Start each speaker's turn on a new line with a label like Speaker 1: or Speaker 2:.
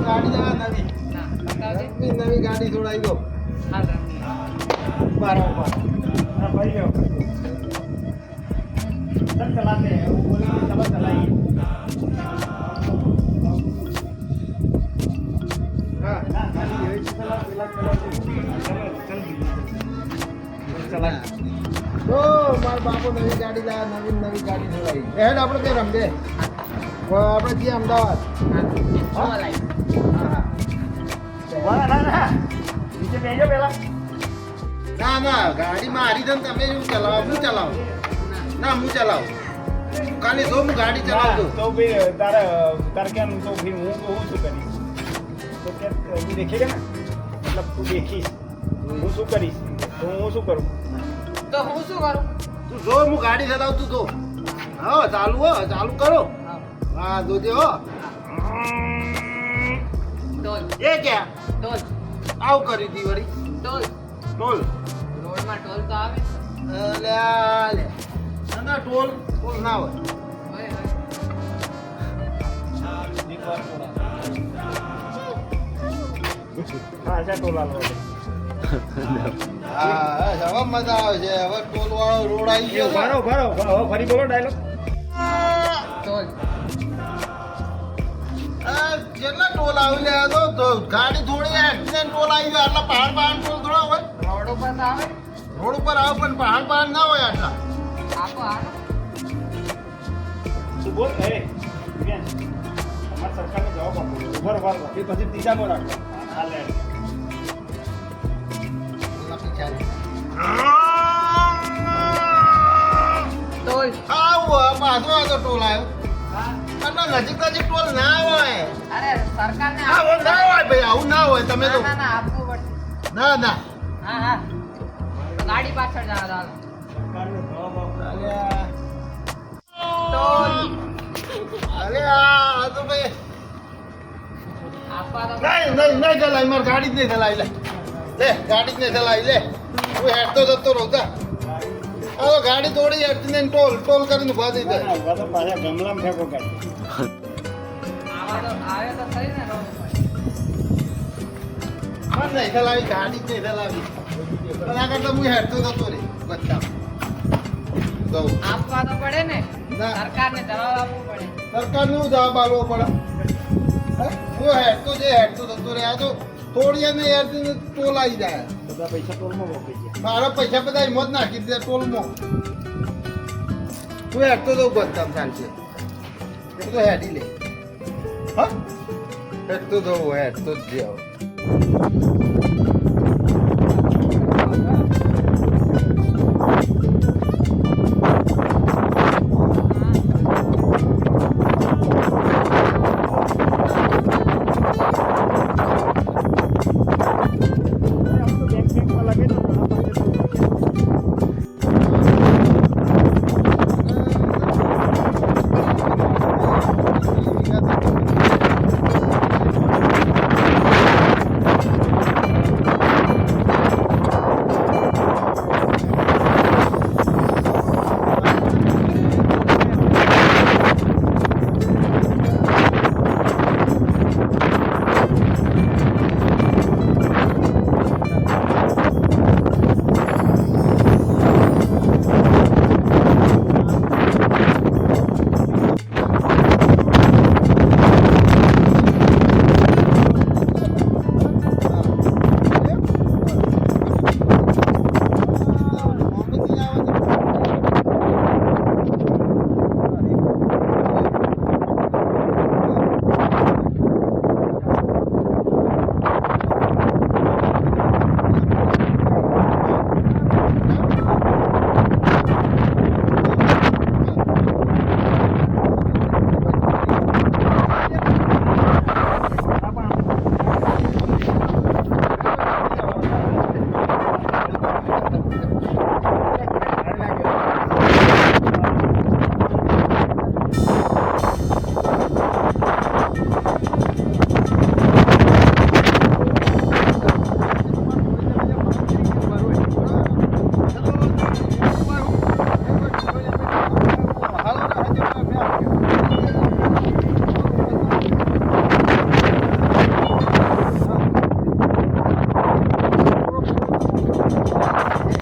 Speaker 1: ગાડી જવા નવી
Speaker 2: ના બતાવજે
Speaker 1: નવી ગાડી છોડાવી દો
Speaker 2: હાલ રમી
Speaker 1: બરાબર
Speaker 3: हाँ भाई आओ सब चलाते हैं वो बोलेंगे चलो चलाइए
Speaker 1: હા
Speaker 3: ना खाली यही चला चला चला चल चला
Speaker 1: ઓ માર બાપુ નવી ગાડી લાયા નવી ગાડી છોડાવી હેડ આપણે કે રમજે આપણે જઈએ અમદાવાદ
Speaker 2: હા લાઈ
Speaker 1: હા હા
Speaker 3: वाला ना ना नीचे भेजो पहला
Speaker 1: ના ના ગાડી મારી છે ને તમે શું ચલાવો હું ચલાવું ના હું ચલાવું ખાલી જો હું ગાડી ચલાવતો
Speaker 3: तो फिर तारा तार क्या तो फिर हूँ शू करीश तो क्या तू देखेगा ना मतलब तू देखीश हूँ शू करीश तो हूँ शू करूँ
Speaker 2: તો હું શું કરું
Speaker 1: તું જો હું ગાડી ચલાવતું તો હા ચાલુ કરો
Speaker 2: હા
Speaker 1: હા જોજે હો
Speaker 2: ડોલ
Speaker 1: એ ક્યાં
Speaker 2: ડોલ
Speaker 1: આવું કરી દી વળી
Speaker 2: ડોલ
Speaker 1: ટોલ
Speaker 2: રોડમાં ટોલ તો આવે
Speaker 1: અલ્યા લે ના ટોલ ના હોય
Speaker 2: હોય
Speaker 3: हाँ अच्छा टोला लो
Speaker 1: હા હવે મજા આવે છે હવે ટોલ વાળો રોડ આવી ગયો છે.
Speaker 3: भरो भरो भरो फरी बोलो डायलॉग
Speaker 2: ટોલ
Speaker 1: આ કેટલા ટોલ આવી લે તો ગાડી થોડી એક્સિડન્ટ ટોલ આવી ગયો આટલા પહાડ ટોલ થોડા હોય
Speaker 2: રોડ ઉપર તો આવે
Speaker 1: રોડ ઉપર આવે પણ પહાડ ના હોય આટલા
Speaker 2: આપો આનો
Speaker 3: तू बोल अरे विज्ञान हमारे सरकार ने जवाब आपको उभर उभर फिर પછી ત્રીજા બોલ આપો આ લે
Speaker 2: ટોલ
Speaker 1: આવું પાછો આગળ ટોલ આવ્યો આટલા નજીક ટોલ ના હોય
Speaker 2: અરે સરકારને
Speaker 1: આવું ના હોય ભાઈ આવું ના હોય તમે તો
Speaker 2: ના ના આપવું પડશે
Speaker 1: ના ના
Speaker 2: હા હા તો ગાડી પાછળ જા ચાલો
Speaker 3: સરકારનો જવાબ આપો
Speaker 1: અલ્યા
Speaker 2: ટોલ
Speaker 1: અરે આ તો ભાઈ
Speaker 2: આપવા તો
Speaker 1: નહીં ચલાવી મારે ગાડી જ નહીં ચલાવી લે ગાડી જ નહીં ચલાવી લે હું હેડતો જતો રહું તા આ તો ગાડી દોડી હેડતી નહીં ટોલ કરીને ઉભા થઈ જાય
Speaker 3: ઉભા તો પાછા ગમલામાં ફેંકો કાઢી
Speaker 2: આવા તો આવે તો ખરી ને રોડ ઉપર
Speaker 1: પણ નહીં ચલાવી ગાડી જ નહીં ચલાવી પણ આ કરતા હું હેડતો જતો રે બચ્ચા જવું
Speaker 2: આપવા તો પડે ને
Speaker 1: ના.
Speaker 2: સરકારને જવાબ આપવો પડે
Speaker 1: સરકારને હું જવાબ આપવો પડે હે? હું હેડતો જતો રે આ તો થોડી ને હેડતી ટોલ આવી જાય
Speaker 3: બધા પૈસા ટોલમાં વાપરી ગયા
Speaker 1: મારા પૈસા બધા એમ જ નાખી દીધા ટોલમાં તું હેડતો તો બધા ચાલશે એ તો હેડી લે હા હેડતો તો જ જે આવો